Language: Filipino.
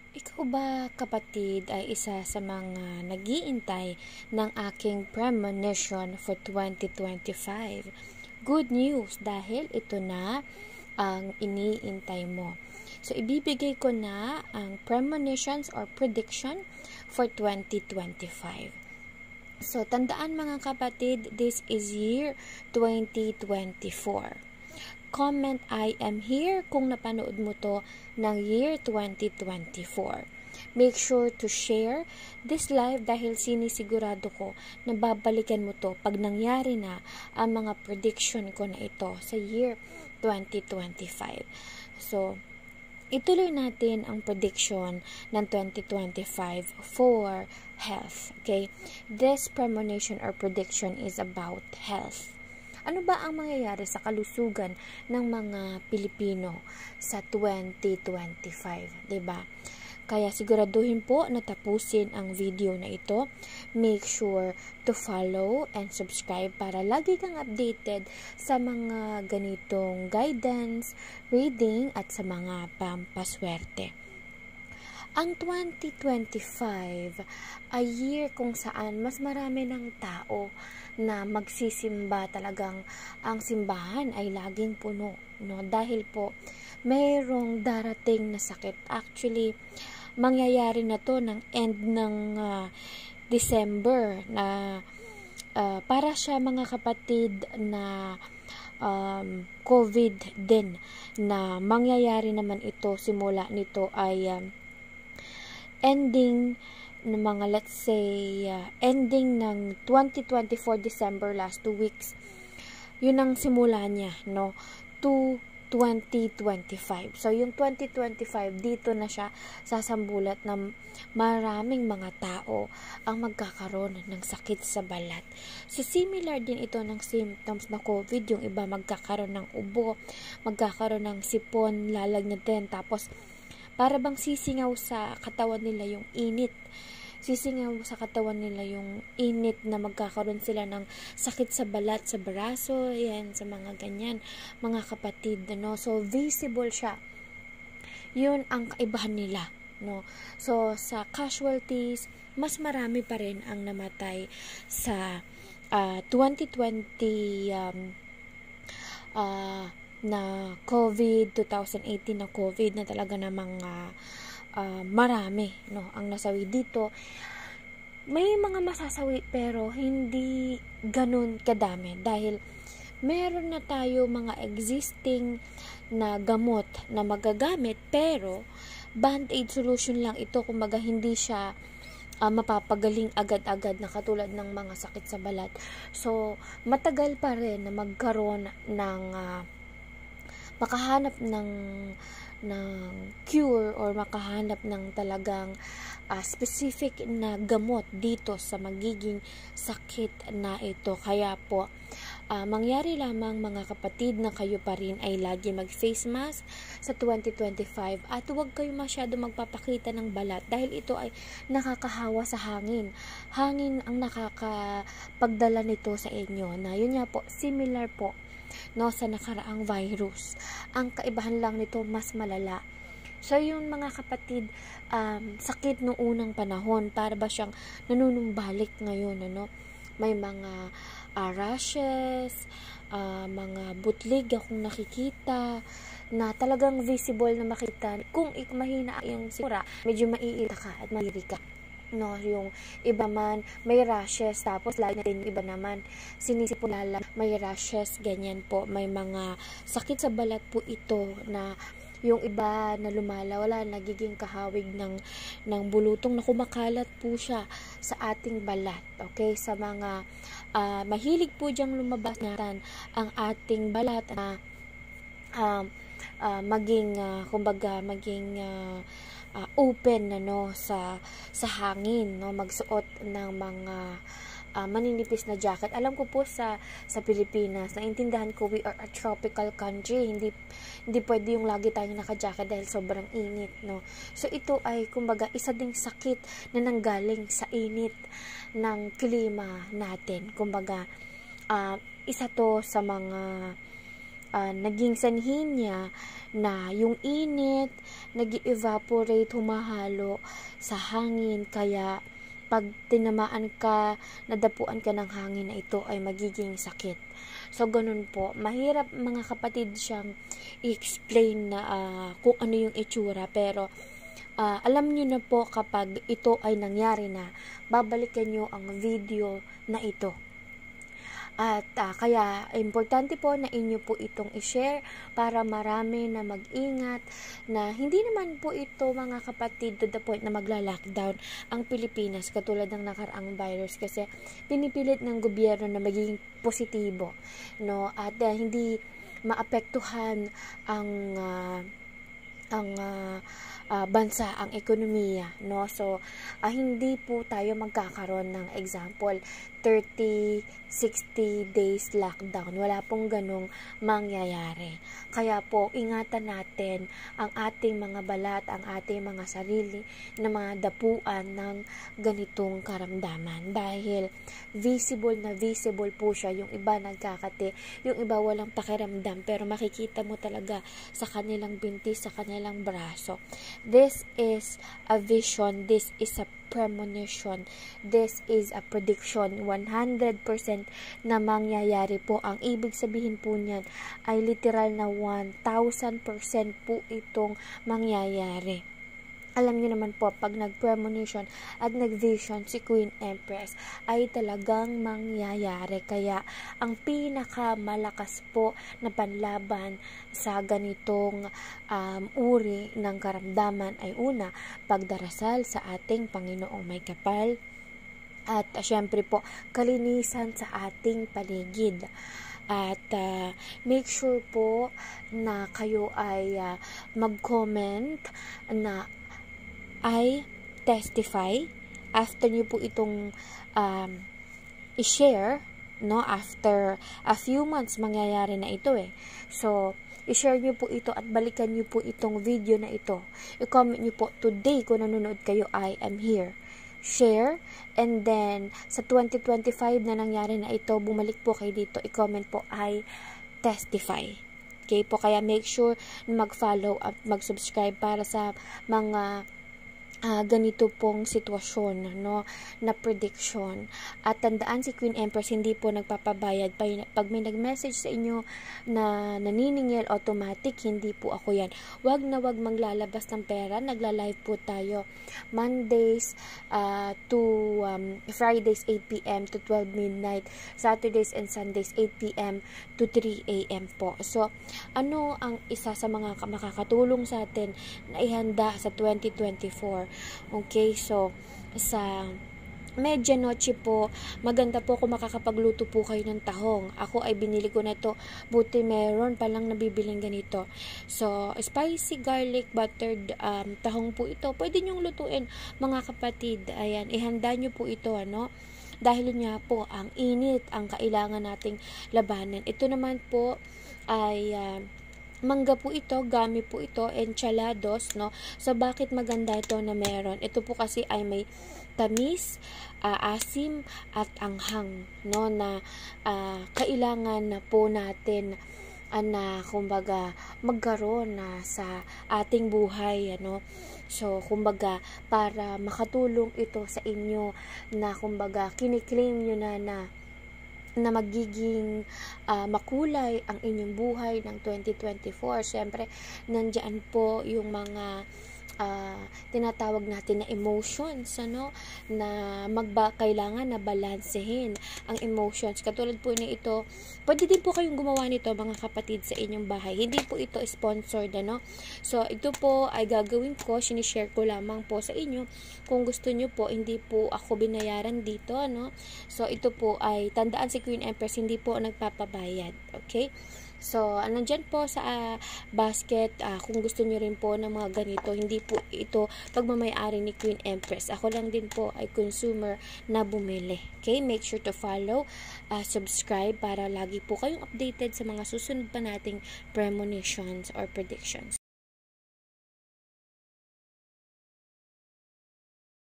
Ikaw ba, kapatid, ay isa sa mga nag-iintay ng aking premonition for 2025? Good news dahil ito na ang iniintay mo. So, ibibigay ko na ang premonitions or prediction for 2025. So, tandaan mga kapatid, this is year 2024. Comment I am here kung napanood mo to ng year 2024. Make sure to share this live dahil sinisigurado ko na babalikan mo to pag nangyari na ang mga prediction ko na ito sa year 2025. So, ituloy natin ang prediction ng 2025 for health. Okay? This premonition or prediction is about health. Ano ba ang mangyayari sa kalusugan ng mga Pilipino sa 2025, 'di ba? Kaya siguraduhin po na tapusin ang video na ito. Make sure to follow and subscribe para lagi kang updated sa mga ganitong guidance, reading at sa mga pampaswerte. Ang 2025 ay year kung saan mas marami ng tao na magsisimba, talagang ang simbahan ay laging puno, no? Dahil po mayroong darating na sakit. Actually, mangyayari na to ng end ng December na para siya mga kapatid na COVID din na mangyayari naman ito simula nito ay ending ng mga let's say ending ng 2024 December, last 2 weeks, yun ang simula niya, no, to 2025. So yung 2025 dito na siya sasambulat ng maraming mga tao ang magkakaroon ng sakit sa balat. So similar din ito ng symptoms na COVID. Yung iba magkakaroon ng ubo, magkakaroon ng sipon, lalagnatin, tapos para bang sisingaw sa katawan nila yung init. Sisingaw sa katawan nila yung init na magkakaroon sila ng sakit sa balat, sa braso, yan, sa mga ganyan, mga kapatid, no? So, visible siya. Yun ang kaibahan nila, no? So, sa casualties, mas marami pa rin ang namatay sa 2020 na COVID, 2018 na COVID na talaga namang marami, no, ang nasawi dito. May mga masasawi pero hindi ganun kadami dahil meron na tayo mga existing na gamot na magagamit pero band-aid solution lang ito, kumbaga hindi siya mapapagaling agad-agad na katulad ng mga sakit sa balat. So, matagal pa rin na magkaroon ng makahanap ng cure or makahanap ng talagang specific na gamot dito sa magiging sakit na ito. Kaya po, mangyari lamang mga kapatid na kayo pa rin ay lagi mag-face mask sa 2025 at huwag kayo masyado magpapakita ng balat dahil ito ay nakakahawa sa hangin. Hangin ang nakakapagdala nito sa inyo na yun nga po, similar po, no, sa nakaraang virus. Ang kaibahan lang nito mas malala. So yung mga kapatid, sakit noong unang panahon, para ba siyang nanunumbalik ngayon, ano? May mga rashes, mga butlig akong nakikita na talagang visible na makita. Kung mahina yung sikura, medyo maiita ka at mahiri ka. No, yung iba man may rashes, tapos lagi natin iba naman sinisipulala, may rashes, ganyan po. May mga sakit sa balat po ito na yung iba na lumalawala, nagiging kahawig ng bulutong na kumakalat po siya sa ating balat. Okay, sa mga mahilig po diyang lumabas natin ang ating balat na maging kumbaga maging open, ano, sa hangin, no, magsuot ng mga maninipis na jacket. Alam ko po sa Pilipinas, naintindihan ko, we are a tropical country, hindi pwede yung lagi tayong naka-jacket dahil sobrang init, no. So ito ay kumbaga isa ding sakit na nanggaling sa init ng klima natin. Kumbaga isa to sa mga naging sanhi niya na yung init nag-evaporate, humahalo sa hangin, kaya pag tinamaan ka, nadapuan ka ng hangin na ito ay magiging sakit. So, ganun po. Mahirap mga kapatid siyang i-explain na kung ano yung itsura, pero alam nyo na po kapag ito ay nangyari na, babalikan nyo ang video na ito. At kaya importante po na inyo po itong i-share para marami na mag-ingat, na hindi naman po ito mga kapatid to the point na magla-lockdown ang Pilipinas katulad ng nakaraang virus, kasi pinipilit ng gobyerno na maging positibo, no, at hindi maapektuhan ang bansa, ang ekonomiya, no. So hindi po tayo magkakaroon ng example 30, 60 days lockdown. Wala pong ganong mangyayari. Kaya po, ingatan natin ang ating mga balat, ang ating mga sarili na mga dapuan ng ganitong karamdaman. Dahil visible na visible po siya. Yung iba nagkakati, yung iba walang pakiramdam, pero makikita mo talaga sa kanilang binti, sa kanilang braso. This is a vision, this is a premonition, this is a prediction, 100% na mangyayari po. Ang ibig sabihin po niyan ay literal na 1000% po itong mangyayari. Alam niyo naman po, pag nag-premonition at nag-vision si Queen Empress, ay talagang mangyayari. Kaya ang pinakamalakas po na panlaban sa ganitong uri ng karamdaman ay una, pagdarasal sa ating Panginoong May Kapal, at syempre po, kalinisan sa ating paligid. At make sure po na kayo ay mag-comment na I testify after niyo po itong i-share, no, after a few months mangyayari na ito So i-share niyo po ito at balikan niyo po itong video na ito. I-comment niyo po today kung nanonood kayo, I am here. Share, and then sa 2025 na nangyari na ito, bumalik po kayo dito, i-comment po I testify. Okay po, kaya make sure na mag-follow at mag-subscribe para sa mga ganito pong sitwasyon, no, na prediction. At tandaan, si Queen Empress hindi po nagpapabayad. Pag may nag-message sa inyo na naniningil automatic, hindi po ako yan. Wag na wag maglalabas ng pera. Nagla-live po tayo Mondays to Fridays 8 p.m. to 12 midnight, Saturdays and Sundays 8 p.m. to 3 a.m. po. So ano ang isa sa mga makakatulong sa atin na ihanda sa 2024? Okay, so sa medianoche po, maganda po kung makakapagluto po kayo ng tahong. Ako ay binili ko na to, buti meron palang nabibiling ganito. So spicy garlic buttered tahong po ito. Pwede nyong lutuin mga kapatid. Ayan, ihanda nyo po ito, ano, dahil nga po ang init ang kailangan nating labanan. Ito naman po ay mangga po ito, gami po ito, enchilados, no? So, bakit maganda ito na meron? Ito po kasi ay may tamis, asim, at anghang, no? Na kailangan na po natin na kumbaga magkaroon na sa ating buhay, ano? So, kumbaga, para makatulong ito sa inyo na kumbaga kiniklaim nyo na magiging makulay ang inyong buhay ng 2024. Siyempre, nandiyan po yung mga tinatawag natin na emotions, ano, na kailangan na balansehin ang emotions. Katulad po na ito, pwede din po kayong gumawa nito mga kapatid sa inyong bahay. Hindi po ito sponsored, ano. So, ito po ay gagawin ko, sinishare ko lamang po sa inyo. Kung gusto nyo po, hindi po ako binayaran dito, ano. So, ito po ay, tandaan si Queen Empress, hindi po nagpapabayad. Okay? So, nandyan po sa basket, kung gusto nyo rin po ng mga ganito, hindi po ito pagmamayari ni Queen Empress. Ako lang din po ay consumer na bumili. Okay? Make sure to follow, subscribe para lagi po kayong updated sa mga susunod pa nating premonitions or predictions.